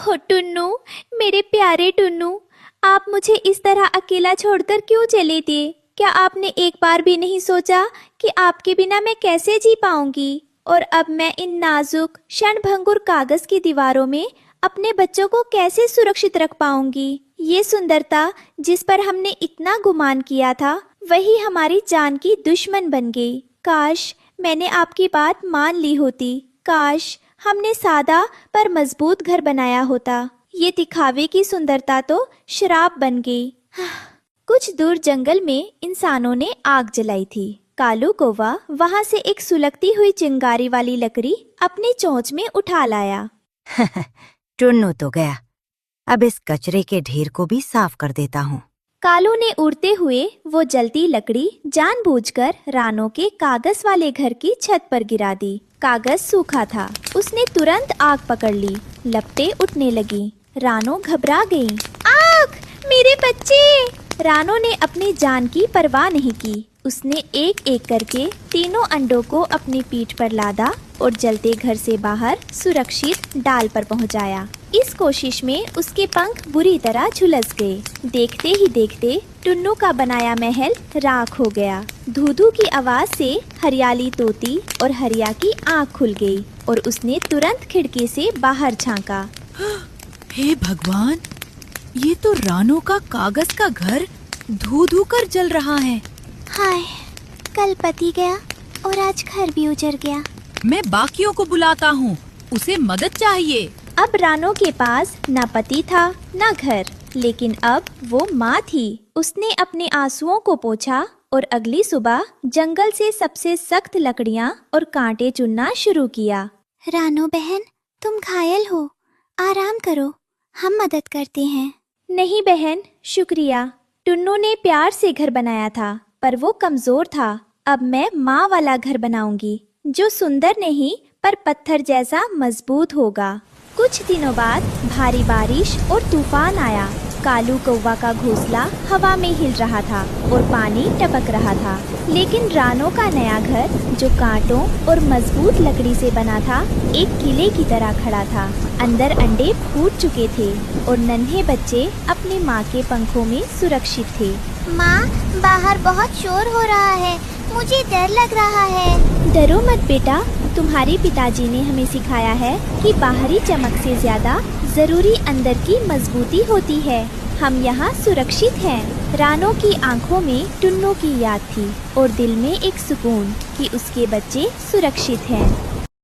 ओह टुन्नू, मेरे प्यारे टुन्नू, आप मुझे इस तरह अकेला छोड़कर क्यों चले गए? क्या आपने एक बार भी नहीं सोचा कि आपके बिना मैं कैसे जी पाऊंगी? और अब मैं इन नाजुक क्षणभंगुर कागज की दीवारों में अपने बच्चों को कैसे सुरक्षित रख पाऊंगी? ये सुंदरता जिस पर हमने इतना गुमान किया था, वही हमारी जान की दुश्मन बन गई। काश मैंने आपकी बात मान ली होती। काश हमने सादा पर मजबूत घर बनाया होता। ये दिखावे की सुंदरता तो श्राप बन गई। कुछ दूर जंगल में इंसानों ने आग जलाई थी। कालू कौवा वहाँ से एक सुलगती हुई चिंगारी वाली लकड़ी अपनी चोंच में उठा लाया। टुन्नू तो गया, अब इस कचरे के ढेर को भी साफ कर देता हूँ। कालू ने उड़ते हुए वो जलती लकड़ी जानबूझकर रानो के कागज वाले घर की छत पर गिरा दी। कागज सूखा था। उसने तुरंत आग पकड़ ली। लपटें उठने लगी। रानो घबरा गई। आग! मेरे बच्चे! रानो ने अपनी जान की परवाह नहीं की। उसने एक एक करके तीनों अंडों को अपनी पीठ पर लादा और जलते घर से बाहर सुरक्षित डाल पर पहुंचाया। इस कोशिश में उसके पंख बुरी तरह झुलस गए। देखते ही देखते टुन्नू का बनाया महल राख हो गया। धू-धू की आवाज से हरियाली तोती और हरिया की आँख खुल गई और उसने तुरंत खिड़की से बाहर झांका। हे भगवान, ये तो रानो का कागज का घर धू-धू कर जल रहा है। हाय, कल पति गया और आज घर भी उजड़ गया। मैं बाकियों को बुलाता हूँ, उसे मदद चाहिए। अब रानो के पास न पति था न घर, लेकिन अब वो माँ थी। उसने अपने आंसुओं को पोंछा और अगली सुबह जंगल से सबसे सख्त लकड़ियाँ और कांटे चुनना शुरू किया। रानो बहन, तुम घायल हो, आराम करो, हम मदद करते हैं। नहीं बहन, शुक्रिया। टुन्नू ने प्यार से घर बनाया था, पर वो कमजोर था। अब मैं माँ वाला घर बनाऊंगी, जो सुंदर नहीं पर पत्थर जैसा मजबूत होगा। कुछ दिनों बाद भारी बारिश और तूफान आया। कालू कौवा का घोंसला हवा में हिल रहा था और पानी टपक रहा था, लेकिन रानो का नया घर, जो कांटों और मजबूत लकड़ी से बना था, एक किले की तरह खड़ा था। अंदर अंडे फूट चुके थे और नन्हे बच्चे अपनी माँ के पंखों में सुरक्षित थे। माँ, बाहर बहुत शोर हो रहा है, मुझे डर लग रहा है। डरो मत बेटा, तुम्हारे पिताजी ने हमें सिखाया है कि बाहरी चमक से ज्यादा जरूरी अंदर की मजबूती होती है। हम यहाँ सुरक्षित हैं। रानो की आंखों में टुन्नू की याद थी और दिल में एक सुकून कि उसके बच्चे सुरक्षित हैं।